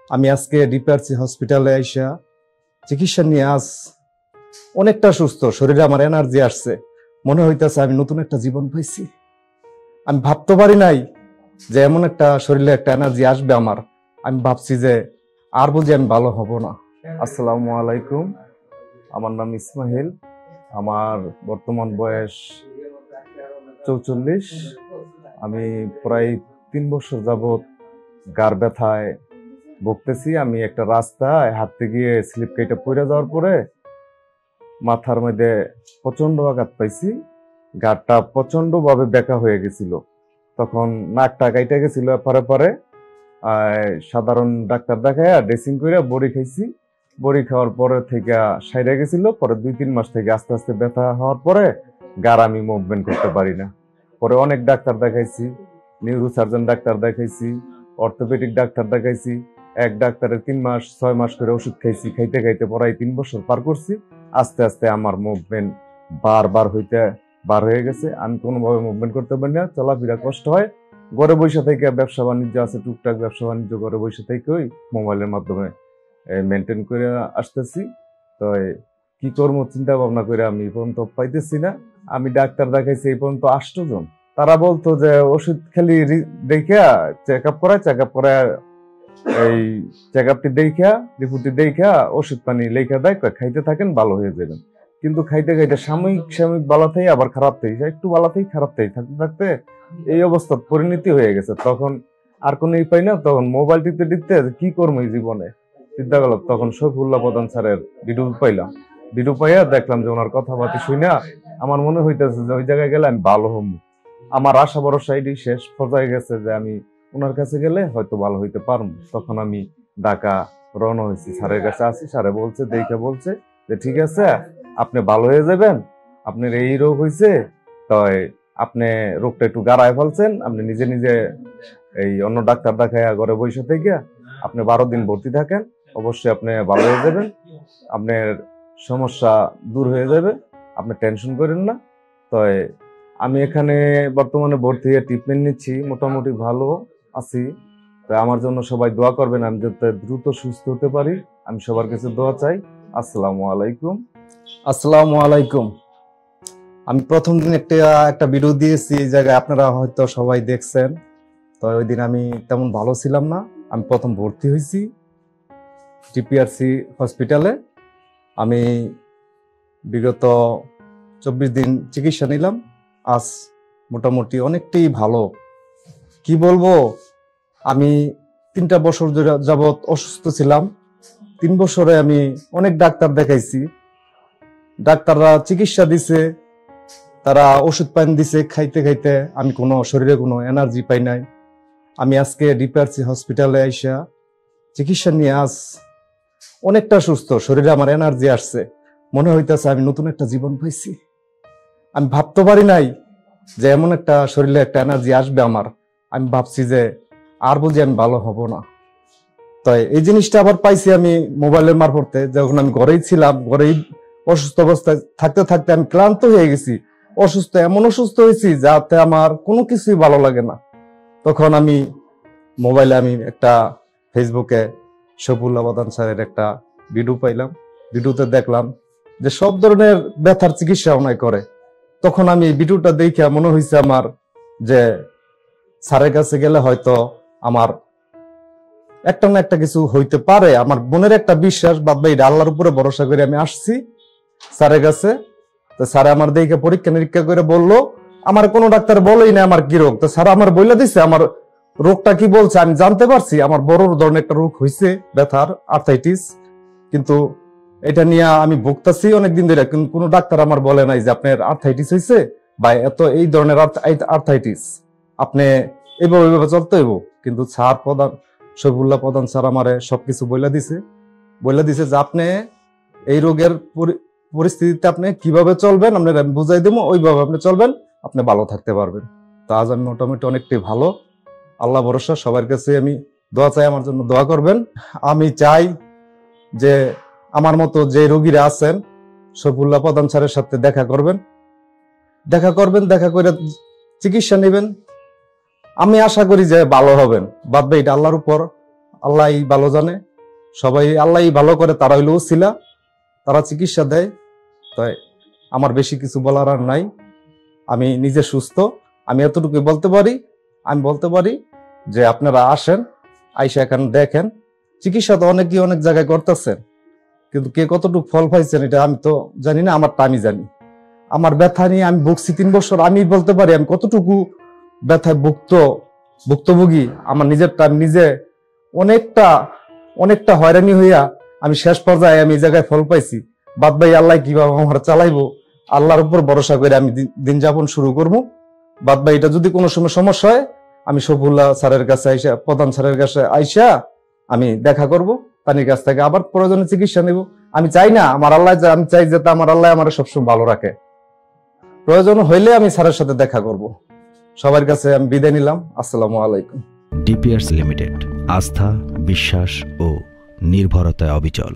আমি আজকে ডিপিআরসি হসপিটালে আইসা চিকিৎসা নিয়ে আজ অনেকটা সুস্থ, শরীরে আমার এনার্জি আসছে, মনে হইতেছে আমি নতুন একটা জীবন পাইছি। আমি ভাবতে পারি নাই যে এমন একটা শরীরে একটা এনার্জি আসবে আমার। আমি ভাবছি যে আর বুঝি আমি ভালো হব না। আসসালামু আলাইকুম, আমার নাম ইসমাহিল, আমার বর্তমান বয়স 44। আমি প্রায় 3 বছর যাবৎ গার ব্যথায় ভুগতেছি। আমি একটা রাস্তায় হাঁটতে গিয়ে স্লিপ কেটে পড়ে যাওয়ার পরে মাথার মধ্যে প্রচন্ড আঘাত পাইছি, গাটা প্রচন্ড ভাবে বেঁকা হয়ে গেছিল। তখন নাকটা কাইটে গেছিল পরে পরে সাধারণ ডাক্তার দেখায় ড্রেসিং করে বড়ি খাইছি। বড়ি খাওয়ার পরে থেকে সাইরে গেছিল। পরে 2-3 মাস থেকে আস্তে আস্তে ব্যথা হওয়ার পরে গার আমি মুভমেন্ট করতে পারি না। পরে অনেক ডাক্তার দেখাইছি, নিউরোসার্জন ডাক্তার দেখাইছি, অর্থোপেডিক ডাক্তার দেখাইছি। এক ডাক্তারের 3 মাস 6 মাস করে ওষুধ খাইছি, খাইতে খাইতে প্রায় 3 বছর পার করছি। আস্তে আস্তে আমার মুভমেন্ট বার হয়ে গেছে। আমি কোনোভাবে মুভমেন্ট করতে পারি না, চলাফেরা কষ্ট হয়। ঘরে বসে থেকে ব্যবসা বাণিজ্য আছে, টুকটাক ব্যবসা বাণিজ্য ঘরে বসে থেকেই মোবাইলের মাধ্যমে মেনটেন করে আসতেছি। তো কি করবো চিন্তা ভাবনা করে আমি এই পর্যন্ত পাইতেছি না। আমি ডাক্তার দেখাইছি এই পর্যন্ত 8 জন। তারা বলতো যে ওষুধ খালি দেখা চেক আপ করা এই চেক আপটি দেখা রিপোর্টটি দেখা ওষুধ পানি লেখা দেয়, খাইতে থাকেন ভালো হয়ে যাবেন। কিন্তু খাইতে খাইতে সাময়িক ভালো থাই, আবার খারাপ থাই, একটু ভালো থাই খারাপ থাই, থাকতে থাকতে এই অবস্থা পরিণতি হয়ে গেছে। তখন আর কোনো পাই না, তখন মোবাইল টিপতে কি করবো এই জীবনে চিন্তা করলাম। তখন শফিউল্লাহ প্রধান স্যারের ভিডিও পাইলাম, ভিডিও পাইয়া দেখলাম যে ওনার কথাবার্তা শুনে আমার মনে হইতেছে যে ওই জায়গায় গেলে আমি ভালো হব। আমার আশা ভরসা এটি শেষ পর্যায়ে গেছে যে আমি ওনার কাছে গেলে হয়তো ভালো হইতে পারবো। তখন আমি ঢাকা রওনা হয়েছি, স্যারের কাছে আসি। স্যারে বলছে যে ঠিক আছে, আপনি ভালো হয়ে যাবেন, আপনার এই রোগ হয়েছে, তাই আপনি রোগটা একটু গাড়ায় ফেলছেন, আপনি নিজে নিজে এই অন্য ডাক্তার দেখায় ঘরে বসে থেকে আপনি 12 দিন ভর্তি থাকেন, অবশ্যই আপনি ভালো হয়ে যাবেন, আপনার সমস্যা দূর হয়ে যাবে, আপনি টেনশন করেন না। তাই আমি এখানে বর্তমানে ভর্তি হয়ে ট্রিটমেন্ট নিচ্ছি, মোটামুটি ভালো আছি। তাই আমার জন্য সবাই দোয়া করবেন, আমি যাতে দ্রুত সুস্থ হতে পারি। আমি সবার কাছে দোয়া চাই। আসসালামু আলাইকুম। আমি প্রথম দিন একটা ভিডিও দিয়েছি, এই জায়গায় আপনারা হয়তো সবাই দেখছেন। তো ওই দিন আমি তেমন ভালো ছিলাম না। আমি প্রথম ভর্তি হয়েছি ডিপিআরসি হসপিটালে। আমি বিগত 24 দিন চিকিৎসা নিলাম। আজ মোটামুটি অনেকটাই ভালো। কি বলবো, আমি 3টা বছর যাবৎ অসুস্থ ছিলাম। 3 বছরে আমি অনেক ডাক্তার দেখাইছি, ডাক্তাররা চিকিৎসা দিছে, তারা ওষুধ পানি দিছে, খাইতে খাইতে আমি শরীরে কোনো এনার্জি পাই নাই। আমি আজকে ডিপিআরসি হসপিটালে আইসা চিকিৎসা নিয়ে আজ অনেকটা সুস্থ, শরীরে আমার এনার্জি আসছে, মনে হইতেছে আমি নতুন একটা জীবন পাইছি। আমি ভাবতে পারি নাই যে এমন একটা শরীরে একটা এনার্জি আসবে আমার। আমি ভাবছি যে আর বুঝি আমি ভালো হব না। তাই এই জিনিসটা আবার পাইছি আমি মোবাইলের মারফতে। যখন আমি ঘরেই ছিলাম, ঘরেই অসুস্থ অবস্থায় থাকতে থাকতে আমি ক্লান্ত হয়ে গেছি, এমন অসুস্থ হয়েছি যাতে আমার কোনো কিছুই ভালো লাগে না। তখন আমি মোবাইলে একটা ফেসবুকে শফিউল্লাহ প্রধান স্যারের একটা ভিডিও পাইলাম। ভিডিওতে দেখলাম যে সব ধরনের ব্যথার চিকিৎসা ওনায় করে। তখন আমি ভিডিওটা দেখে মনে হয়েছে আমার যে স্যারের কাছে গেলে হয়তো আমার একটা না একটা কিছু হইতে পারে। আমার মনের একটা বিশ্বাস, বাদ বাকি আল্লাহর উপরে ভরসা করে আমি আসছি স্যারের কাছে। তো স্যারে আমার দেখে পরীক্ষা নিরীক্ষা করে বললো, আমার কোনো ডাক্তার বলেই না আমার কি রোগ। তো স্যার আমার বলে দিছে আমার রোগটা কি বলছে। আমি জানতে পারছি আমার বড় ধরনের একটা রোগ হয়েছে, ব্যথার আর্থাইটিস। কিন্তু এটা নিয়ে আমি ভুগতেছি অনেকদিন ধরে, কিন্তু কোনো ডাক্তার আমার বলে নাই যে আপনার আর্থাইটিস হয়েছে বা এই ধরনের আর্থাইটিস, আপনি এইভাবে চলতে হইব। কিন্তু শফিউল্লাহ প্রধান স্যার আমারে সবকিছু বলে দিছে যে আপনি এই রোগের পরিস্থিতিতে আপনি কিভাবে চলবেন আমি বুঝাই দেবো, ওইভাবে আপনি চলবেন, আপনি ভালো থাকতে পারবেন। তো আজ আমি মোটামুটি অনেকটাই ভালো, আল্লাহ ভরসা। সবার কাছে আমি দোয়া চাই, আমার জন্য দোয়া করবেন। আমি চাই যে আমার মতো যে রোগীরা আছেন শফিউল্লাহ প্রধান স্যারের সাথে দেখা করে চিকিৎসা নেবেন। আমি আশা করি যে ভালো হবেন, বাদ বাকি এটা আল্লাহর উপর। আল্লাহই ভালো জানে, সবাই আল্লাহই ভালো করে, তারা হইলো উছিলা, তারা চিকিৎসা দেয়। তাই আমার বেশি কিছু বলার আর নাই, আমি নিজে সুস্থ। আমি এতটুকু বলতে পারি, আমি বলতে পারি যে আপনারা আসেন, আইসা এখানে দেখেন। চিকিৎসা তো অনেকেই অনেক জায়গায় করতেছেন, কিন্তু কে কতটুকু ফল পাইছেন এটা আমি তো জানি না, আমারটা আমি জানি। আমার ব্যথা নিয়ে আমি ভুগছি 3 বছর, আমি বলতে পারি আমি কতটুকু ব্যথায় ভুক্তভোগী। আমার নিজেরটা আমি নিজে অনেকটা হয়রানি হইয়া আমি শেষ পর্যায়ে আমি এই জায়গায় ফল পাইছি। বাদ ভাই আল্লাহ কিভাবে আমার চালাইবো, আল্লাহর উপর ভরসা করে আমি দিন যাপন শুরু করবো। বাদ ভাই এটা যদি কোনো সময় সমস্যা হয়, আমি সফুল্লাহ স্যারের কাছে আইসা, প্রধান স্যারের কাছে আইসা আমি দেখা করব, তার কাছ থেকে আবার প্রয়োজনে চিকিৎসা নিব। আমি চাই না আমার আল্লাহ, আমি চাই যে আমার আল্লাহ আমার সবসময় ভালো রাখে। প্রয়োজন হইলে আমি স্যারের সাথে দেখা করব। সবার কাছে আমি বিদায় নিলাম। আসসালামু আলাইকুম। ডিপিআরস লিমিটেড, আস্থা, বিশ্বাস ও নির্ভরতায় অবিচল।